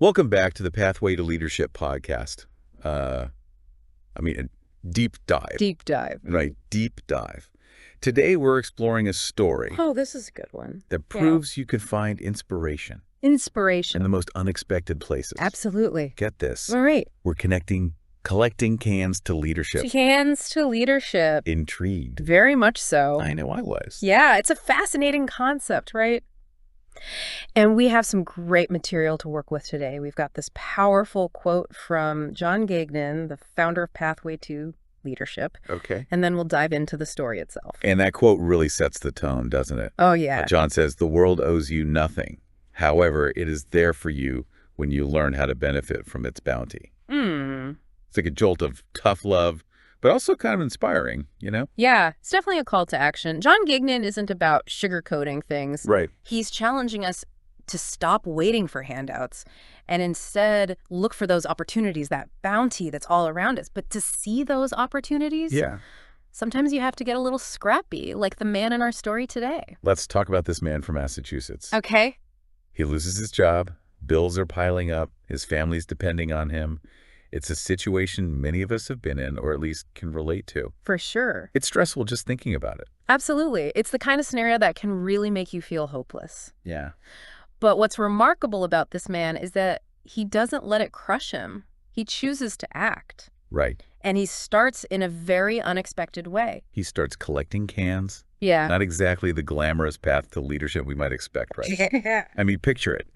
Welcome back to the Pathway to Leadership podcast. A deep dive. Deep dive. Right, deep dive. Today we're exploring a story Oh, this is a good one. that proves you can find inspiration Inspiration. in the most unexpected places. Absolutely. Get this. All right. We're collecting cans to leadership. Cans to leadership. Intrigued. Very much so. I know I was. Yeah, it's a fascinating concept, right? And we have some great material to work with today. We've got this powerful quote from John Gagnon, the founder of Pathway to Leadership. Okay. And then we'll dive into the story itself. And that quote really sets the tone, doesn't it? Oh, yeah. John says, "The world owes you nothing. However, it is there for you when you learn how to benefit from its bounty." It's like a jolt of tough love, but also kind of inspiring, you know? Yeah, it's definitely a call to action. John Gagnon isn't about sugarcoating things. Right. He's challenging us to stop waiting for handouts and instead look for those opportunities, that bounty that's all around us. But to see those opportunities, Yeah. sometimes you have to get a little scrappy, like the man in our story today. Let's talk about this man from Massachusetts. Okay. He loses his job. Bills are piling up. His family's depending on him. It's a situation many of us have been in, or at least can relate to. For sure. It's stressful just thinking about it. Absolutely. It's the kind of scenario that can really make you feel hopeless. Yeah. But what's remarkable about this man is that he doesn't let it crush him. He chooses to act. Right. And he starts in a very unexpected way. He starts collecting cans. Yeah. Not exactly the glamorous path to leadership we might expect, right? Yeah. I mean, picture it.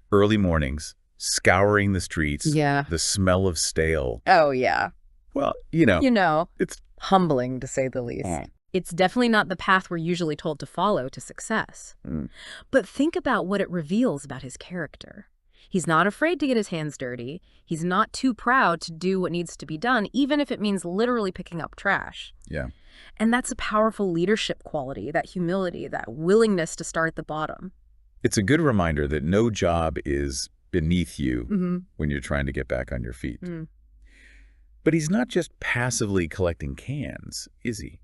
Early mornings, scouring the streets. Yeah. The smell of stale. Oh, yeah. Well, you know. It's Humbling, to say the least. It's definitely not the path we're usually told to follow to success. But think about what it reveals about his character. He's not afraid to get his hands dirty. He's not too proud to do what needs to be done, even if it means literally picking up trash. Yeah. And that's a powerful leadership quality, that humility, that willingness to start at the bottom. It's a good reminder that no job is beneath you when you're trying to get back on your feet. But he's not just passively collecting cans, is he?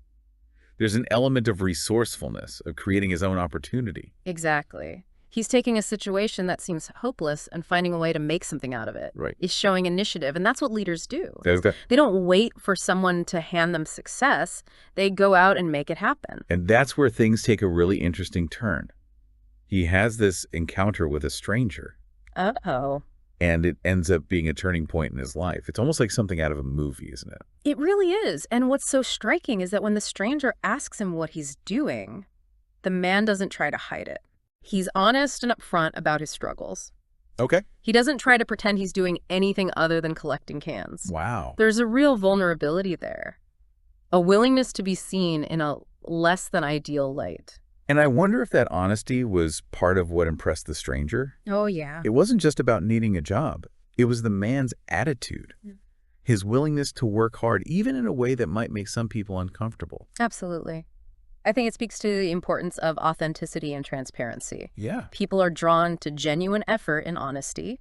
There's an element of resourcefulness, of creating his own opportunity. Exactly. He's taking a situation that seems hopeless and finding a way to make something out of it. Right. He's showing initiative, and that's what leaders do. There's that. They don't wait for someone to hand them success. They go out and make it happen. And that's where things take a really interesting turn. He has this encounter with a stranger. Uh-oh. And it ends up being a turning point in his life. It's almost like something out of a movie, isn't it? It really is. And what's so striking is that when the stranger asks him what he's doing, the man doesn't try to hide it. He's honest and upfront about his struggles. Okay. He doesn't try to pretend he's doing anything other than collecting cans. Wow. There's a real vulnerability there, a willingness to be seen in a less than ideal light. And I wonder if that honesty was part of what impressed the stranger. Oh, yeah. It wasn't just about needing a job. It was the man's attitude, his willingness to work hard, even in a way that might make some people uncomfortable. Absolutely. I think it speaks to the importance of authenticity and transparency. Yeah. People are drawn to genuine effort and honesty,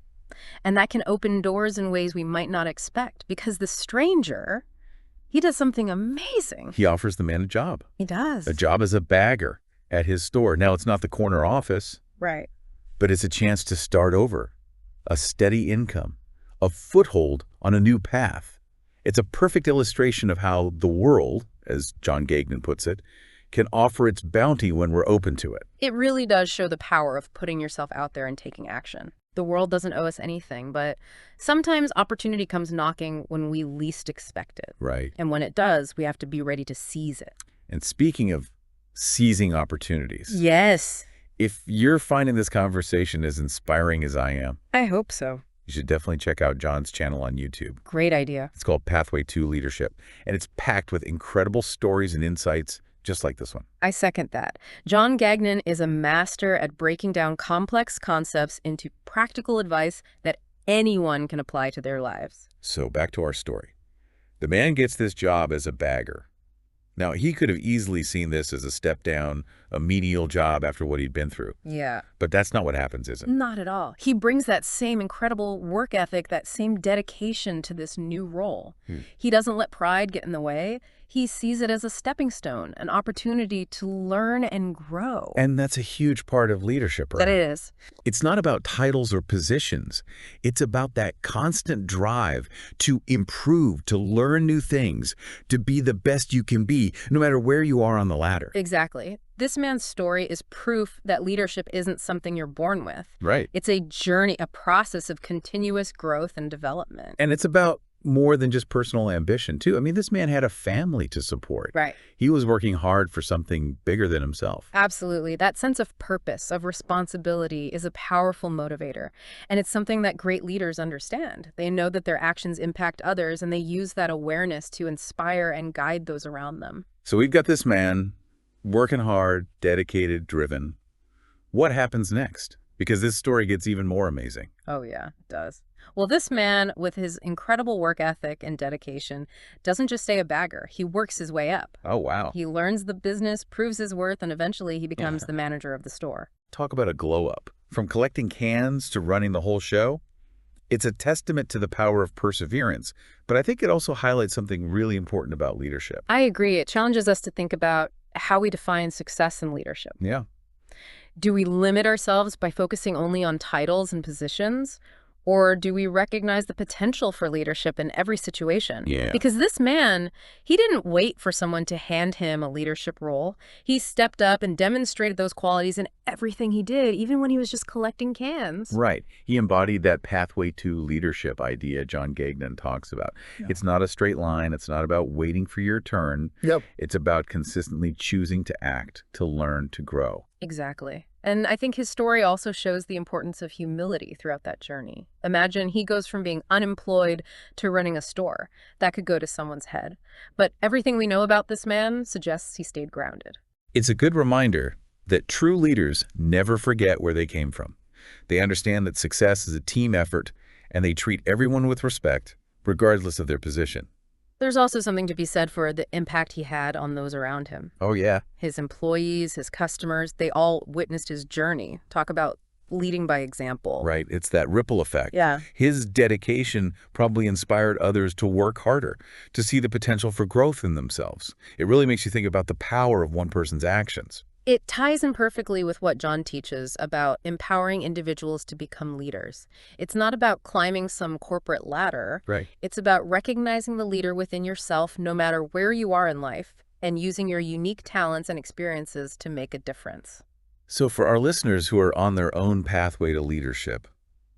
and that can open doors in ways we might not expect because the stranger, he does something amazing. He offers the man a job. He does. A job as a bagger at his store. Now, it's not the corner office, Right. but it's a chance to start over, a steady income, a foothold on a new path. It's a perfect illustration of how the world, as John Gagnon puts it, can offer its bounty when we're open to it. It really does show the power of putting yourself out there and taking action. The world doesn't owe us anything, but sometimes opportunity comes knocking when we least expect it. Right. And when it does, we have to be ready to seize it. And speaking of seizing opportunities, Yes. if you're finding this conversation as inspiring as I am, I hope so. you should definitely check out John's channel on YouTube. Great idea. It's called Pathway to Leadership, and it's packed with incredible stories and insights just like this one. I second that. John Gagnon is a master at breaking down complex concepts into practical advice that anyone can apply to their lives. So back to our story. The man gets this job as a bagger. Now, he could have easily seen this as a step down, a menial job after what he'd been through. Yeah. But that's not what happens, is it? Not at all. He brings that same incredible work ethic, that same dedication to this new role. He doesn't let pride get in the way. He sees it as a stepping stone, an opportunity to learn and grow. And that's a huge part of leadership, right? That it is. It's not about titles or positions. It's about that constant drive to improve, to learn new things, to be the best you can be, no matter where you are on the ladder. Exactly. This man's story is proof that leadership isn't something you're born with. Right. It's a journey, a process of continuous growth and development. And it's about more than just personal ambition, too. I mean, this man had a family to support. Right. He was working hard for something bigger than himself. Absolutely. That sense of purpose, of responsibility is a powerful motivator. And it's something that great leaders understand. They know that their actions impact others, and they use that awareness to inspire and guide those around them. So we've got this man working hard, dedicated, driven. What happens next? Because this story gets even more amazing. Oh, yeah, it does. Well, this man, with his incredible work ethic and dedication, doesn't just stay a bagger. He works his way up. Oh, wow. He learns the business, proves his worth, and eventually he becomes the manager of the store. Talk about a glow up. From collecting cans to running the whole show, it's a testament to the power of perseverance. But I think it also highlights something really important about leadership. I agree. It challenges us to think about how we define success in leadership. Yeah. Do we limit ourselves by focusing only on titles and positions? Or do we recognize the potential for leadership in every situation? Yeah. Because this man, he didn't wait for someone to hand him a leadership role. He stepped up and demonstrated those qualities in everything he did, even when he was just collecting cans. Right. He embodied that pathway to leadership idea John Gagnon talks about. Yeah. It's not a straight line. It's not about waiting for your turn. Yep. It's about consistently choosing to act, to learn, to grow. Exactly. And I think his story also shows the importance of humility throughout that journey. Imagine he goes from being unemployed to running a store. That could go to someone's head. But everything we know about this man suggests he stayed grounded. It's a good reminder that true leaders never forget where they came from. They understand that success is a team effort, and they treat everyone with respect, regardless of their position. There's also something to be said for the impact he had on those around him. Oh, yeah. His employees, his customers, they all witnessed his journey. Talk about leading by example. Right. It's that ripple effect. Yeah. His dedication probably inspired others to work harder, to see the potential for growth in themselves. It really makes you think about the power of one person's actions. It ties in perfectly with what John teaches about empowering individuals to become leaders. It's not about climbing some corporate ladder. Right. It's about recognizing the leader within yourself, no matter where you are in life, and using your unique talents and experiences to make a difference. So for our listeners who are on their own pathway to leadership,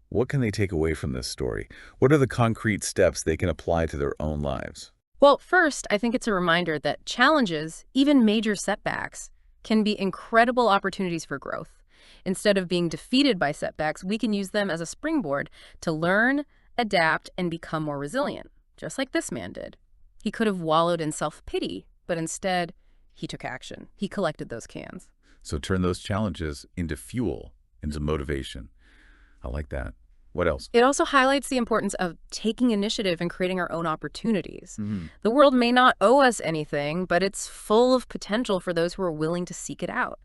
what can they take away from this story? What are the concrete steps they can apply to their own lives? Well, first, I think it's a reminder that challenges, even major setbacks, can be incredible opportunities for growth. Instead of being defeated by setbacks, we can use them as a springboard to learn, adapt, and become more resilient, just like this man did. He could have wallowed in self-pity, but instead, he took action. He collected those cans. So turn those challenges into fuel, into motivation. I like that. What else? It also highlights the importance of taking initiative and creating our own opportunities. The world may not owe us anything, but it's full of potential for those who are willing to seek it out.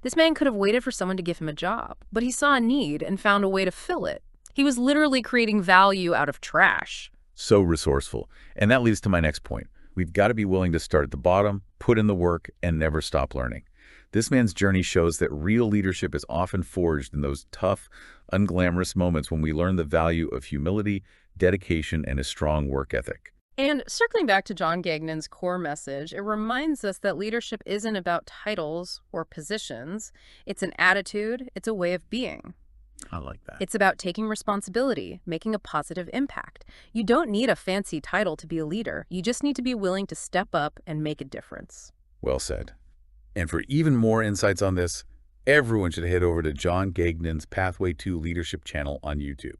This man could have waited for someone to give him a job, but he saw a need and found a way to fill it. He was literally creating value out of trash. So resourceful. And that leads to my next point. We've got to be willing to start at the bottom, put in the work, and never stop learning. This man's journey shows that real leadership is often forged in those tough, unglamorous moments when we learn the value of humility, dedication, and a strong work ethic. And circling back to John Gagnon's core message, it reminds us that leadership isn't about titles or positions. It's an attitude. It's a way of being. I like that. It's about taking responsibility, making a positive impact. You don't need a fancy title to be a leader. You just need to be willing to step up and make a difference. Well said. And for even more insights on this, everyone should head over to John Gagnon's Pathway to Leadership channel on YouTube.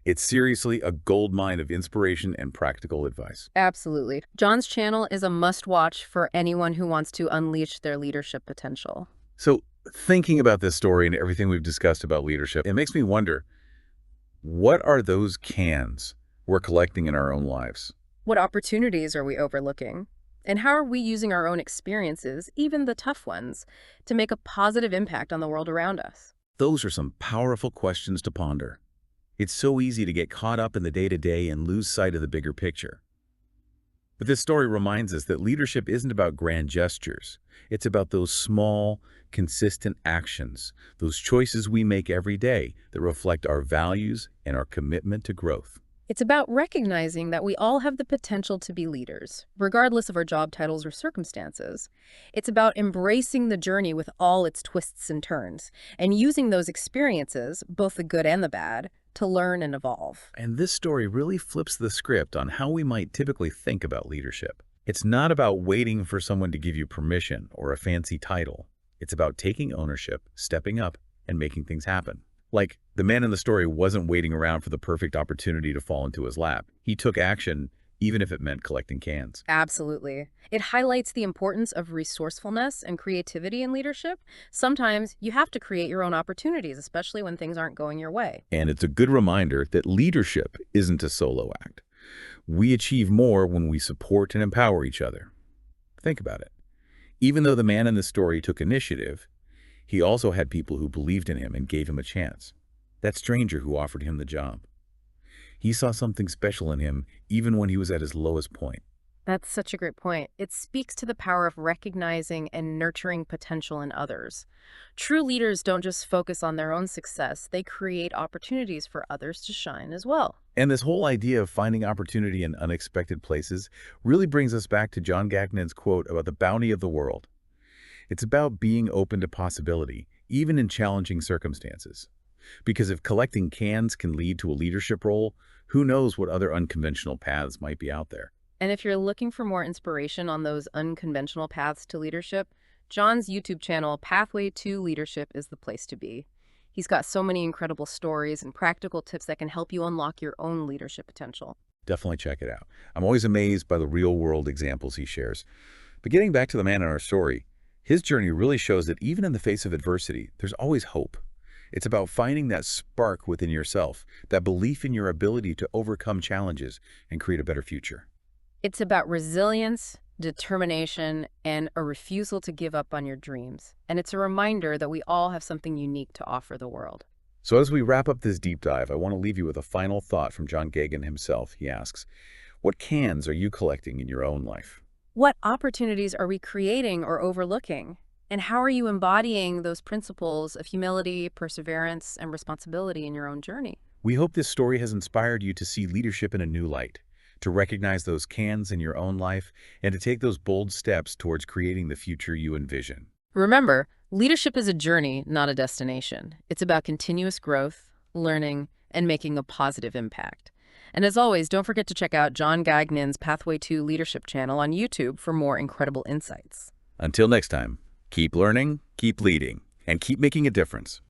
It's seriously a goldmine of inspiration and practical advice. Absolutely. John's channel is a must-watch for anyone who wants to unleash their leadership potential. So thinking about this story and everything we've discussed about leadership, it makes me wonder, what are those cans we're collecting in our own lives? What opportunities are we overlooking? And how are we using our own experiences, even the tough ones, to make a positive impact on the world around us? Those are some powerful questions to ponder. It's so easy to get caught up in the day-to-day and lose sight of the bigger picture. But this story reminds us that leadership isn't about grand gestures. It's about those small, consistent actions, those choices we make every day that reflect our values and our commitment to growth. It's about recognizing that we all have the potential to be leaders, regardless of our job titles or circumstances. It's about embracing the journey with all its twists and turns, and using those experiences, both the good and the bad, to learn and evolve. And this story really flips the script on how we might typically think about leadership. It's not about waiting for someone to give you permission or a fancy title. It's about taking ownership, stepping up, and making things happen. Like, the man in the story wasn't waiting around for the perfect opportunity to fall into his lap. He took action, even if it meant collecting cans. Absolutely. It highlights the importance of resourcefulness and creativity in leadership. Sometimes you have to create your own opportunities, especially when things aren't going your way. And it's a good reminder that leadership isn't a solo act. We achieve more when we support and empower each other. Think about it. Even though the man in the story took initiative, he also had people who believed in him and gave him a chance. That stranger who offered him the job. He saw something special in him even when he was at his lowest point. That's such a great point. It speaks to the power of recognizing and nurturing potential in others. True leaders don't just focus on their own success, they create opportunities for others to shine as well. And this whole idea of finding opportunity in unexpected places really brings us back to John Gagnon's quote about the bounty of the world. It's about being open to possibility, even in challenging circumstances. Because if collecting cans can lead to a leadership role, who knows what other unconventional paths might be out there. And if you're looking for more inspiration on those unconventional paths to leadership, John's YouTube channel, Pathway to Leadership, is the place to be. He's got so many incredible stories and practical tips that can help you unlock your own leadership potential. Definitely check it out. I'm always amazed by the real-world examples he shares. But getting back to the man in our story, his journey really shows that even in the face of adversity, there's always hope. It's about finding that spark within yourself, that belief in your ability to overcome challenges and create a better future. It's about resilience, determination, and a refusal to give up on your dreams. And it's a reminder that we all have something unique to offer the world. So as we wrap up this deep dive, I want to leave you with a final thought from John Gagnon himself. He asks, what cans are you collecting in your own life? What opportunities are we creating or overlooking? And how are you embodying those principles of humility, perseverance, and responsibility in your own journey? We hope this story has inspired you to see leadership in a new light, to recognize those cans in your own life, and to take those bold steps towards creating the future you envision. Remember, leadership is a journey, not a destination. It's about continuous growth, learning, and making a positive impact. And as always, don't forget to check out John Gagnon's Pathway to Leadership channel on YouTube for more incredible insights. Until next time, keep learning, keep leading, and keep making a difference.